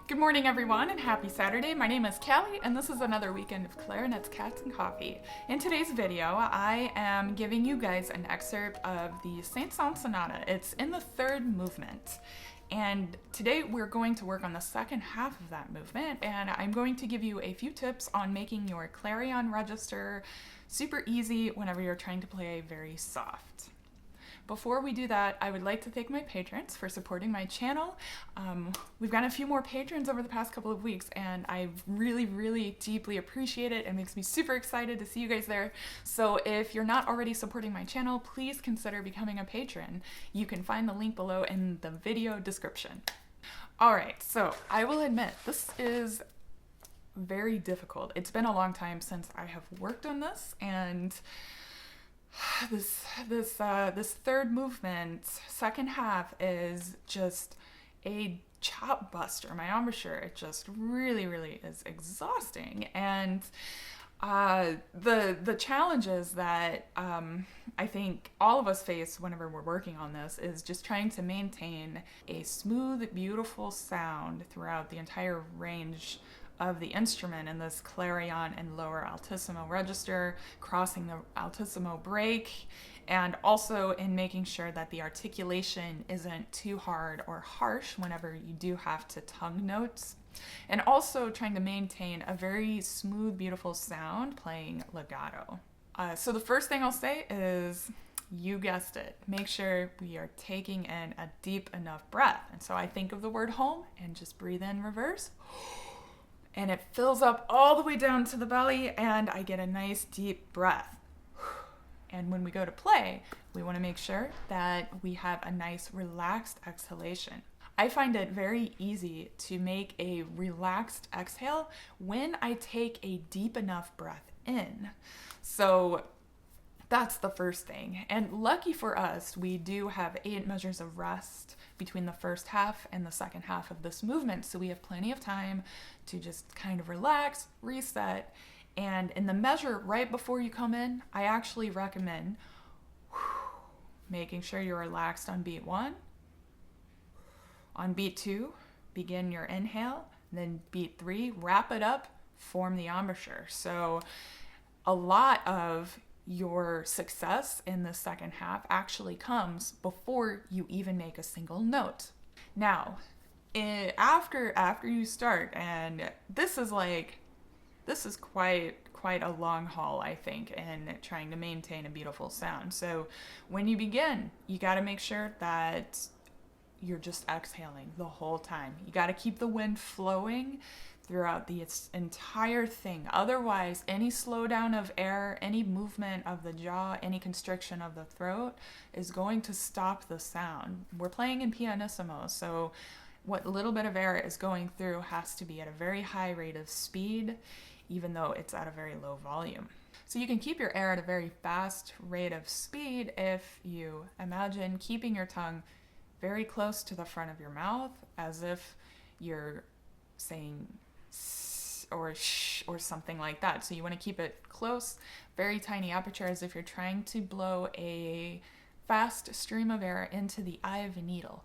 Good morning, everyone, and happy Saturday. My name is Callie, and this is another weekend of Clarinets, Cats, and Coffee. In today's video, I am giving you guys an excerpt of the Saint-Saëns Sonata. It's in the third movement, and today we're going to work on the second half of that movement, and I'm going to give you a few tips on making your clarion register super easy whenever you're trying to play very soft. Before we do that, I would like to thank my patrons for supporting my channel. We've got a few more patrons over the past couple of weeks, and I really deeply appreciate it. It makes me super excited to see you guys there. So if you're not already supporting my channel, please consider becoming a patron. You can find the link below in the video description. All right, so I will admit, this is very difficult. It's been a long time since I have worked on this, and this third movement, second half, is just a chop buster. My embouchure, it just really is exhausting. And the challenges that I think all of us face whenever we're working on this is just trying to maintain a smooth, beautiful sound throughout the entire range of the instrument in this clarion and lower altissimo register, crossing the altissimo break, and also in making sure that the articulation isn't too hard or harsh whenever you do have to tongue notes, and also trying to maintain a very smooth, beautiful sound playing legato. So the first thing I'll say is, you guessed it, make sure we are taking in a deep enough breath. And so I think of the word home and just breathe in reverse. And it fills up all the way down to the belly, and I get a nice deep breath. And when we go to play, we want to make sure that we have a nice relaxed exhalation. I find it very easy to make a relaxed exhale when I take a deep enough breath in. So that's the first thing. And lucky for us, we do have 8 measures of rest between the first half and the second half of this movement. So we have plenty of time to just kind of relax, reset. And in the measure right before you come in, I actually recommend making sure you're relaxed on beat 1. On beat 2, begin your inhale. Then beat 3, wrap it up, form the embouchure. So a lot of your success in the second half actually comes before you even make a single note. Now, after you start, and this is quite a long haul, I think, in trying to maintain a beautiful sound. So when you begin, you got to make sure that you're just exhaling the whole time. You got to keep the wind flowing throughout the entire thing. Otherwise, any slowdown of air, any movement of the jaw, any constriction of the throat is going to stop the sound. We're playing in pianissimo, so what little bit of air is going through has to be at a very high rate of speed, even though it's at a very low volume. So you can keep your air at a very fast rate of speed if you imagine keeping your tongue very close to the front of your mouth, as if you're saying or shh or something like that. So you want to keep it close, very tiny aperture, as if you're trying to blow a fast stream of air into the eye of a needle.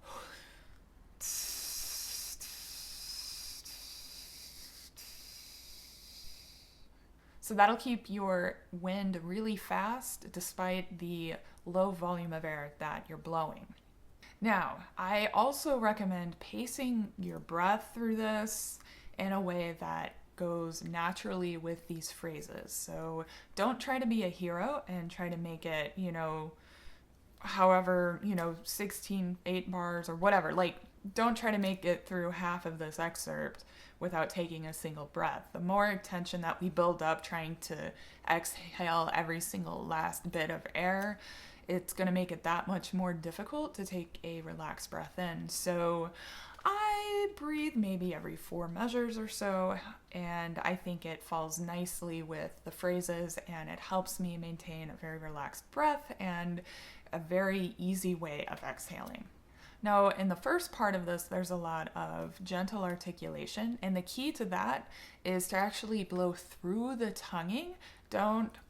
So that'll keep your wind really fast despite the low volume of air that you're blowing. Now, I also recommend pacing your breath through this in a way that goes naturally with these phrases. So don't try to be a hero and try to make it, however, 16, 8 bars or whatever. Like, don't try to make it through half of this excerpt without taking a single breath. The more tension that we build up trying to exhale every single last bit of air, it's going to make it that much more difficult to take a relaxed breath in. So I breathe maybe every 4 measures or so, and I think it falls nicely with the phrases, and it helps me maintain a very relaxed breath and a very easy way of exhaling. Now, in the first part of this, there's a lot of gentle articulation, and the key to that is to actually blow through the tonguing.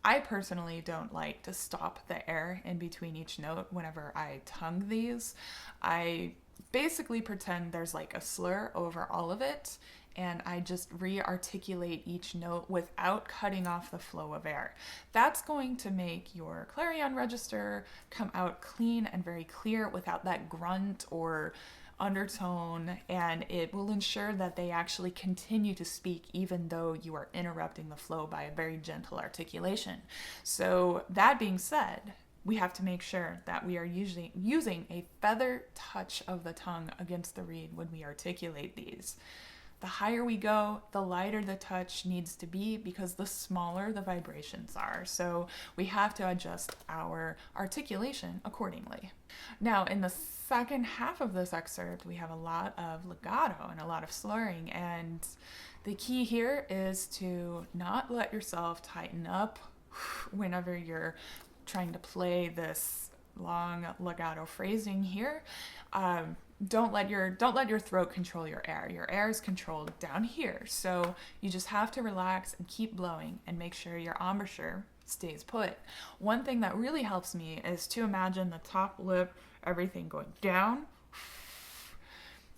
I personally don't like to stop the air in between each note whenever I tongue these. I basically pretend there's like a slur over all of it, and I just re-articulate each note without cutting off the flow of air. That's going to make your clarion register come out clean and very clear without that grunt or undertone, and it will ensure that they actually continue to speak even though you are interrupting the flow by a very gentle articulation. So that being said, we have to make sure that we are usually using a feather touch of the tongue against the reed when we articulate these. The higher we go, the lighter the touch needs to be because the smaller the vibrations are. So we have to adjust our articulation accordingly. Now, in the second half of this excerpt, we have a lot of legato and a lot of slurring. And the key here is to not let yourself tighten up whenever you're trying to play this long legato phrasing here. Don't let your throat control your air. Your air is controlled down here. So you just have to relax and keep blowing and make sure your embouchure stays put. One thing that really helps me is to imagine the top lip, everything going down,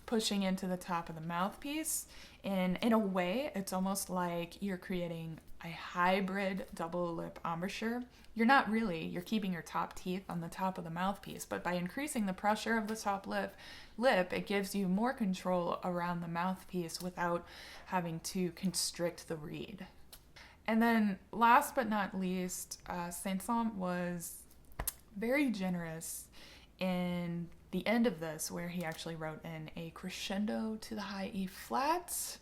pushing into the top of the mouthpiece. And in a way, it's almost like you're creating a hybrid double lip embouchure. You're not really, you're keeping your top teeth on the top of the mouthpiece, but by increasing the pressure of the top lip, it gives you more control around the mouthpiece without having to constrict the reed. And then last but not least, Saint-Saëns was very generous in the end of this, where he actually wrote in a crescendo to the high E flat,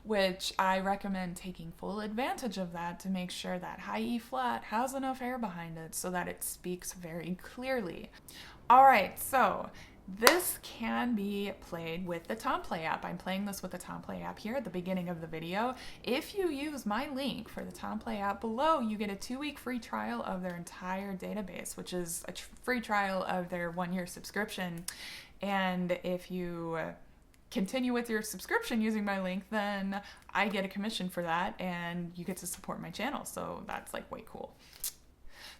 which I recommend taking full advantage of that to make sure that high E flat has enough air behind it so that it speaks very clearly. All right, so this can be played with the Tomplay app. I'm playing this with the Tomplay app here at the beginning of the video. If you use my link for the Tomplay app below, you get a 2-week free trial of their entire database, which is a free trial of their 1-year subscription. And if you continue with your subscription using my link, then I get a commission for that and you get to support my channel. So that's like way cool.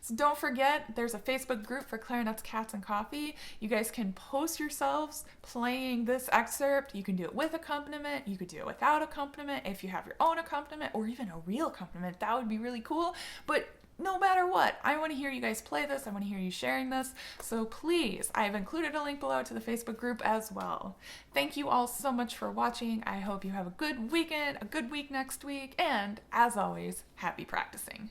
So don't forget, there's a Facebook group for Clarinets, Cats, and Coffee. You guys can post yourselves playing this excerpt. You can do it with accompaniment. You could do it without accompaniment. If you have your own accompaniment or even a real accompaniment, that would be really cool. But no matter what, I want to hear you guys play this. I want to hear you sharing this. So please, I've included a link below to the Facebook group as well. Thank you all so much for watching. I hope you have a good weekend, a good week next week, and as always, happy practicing.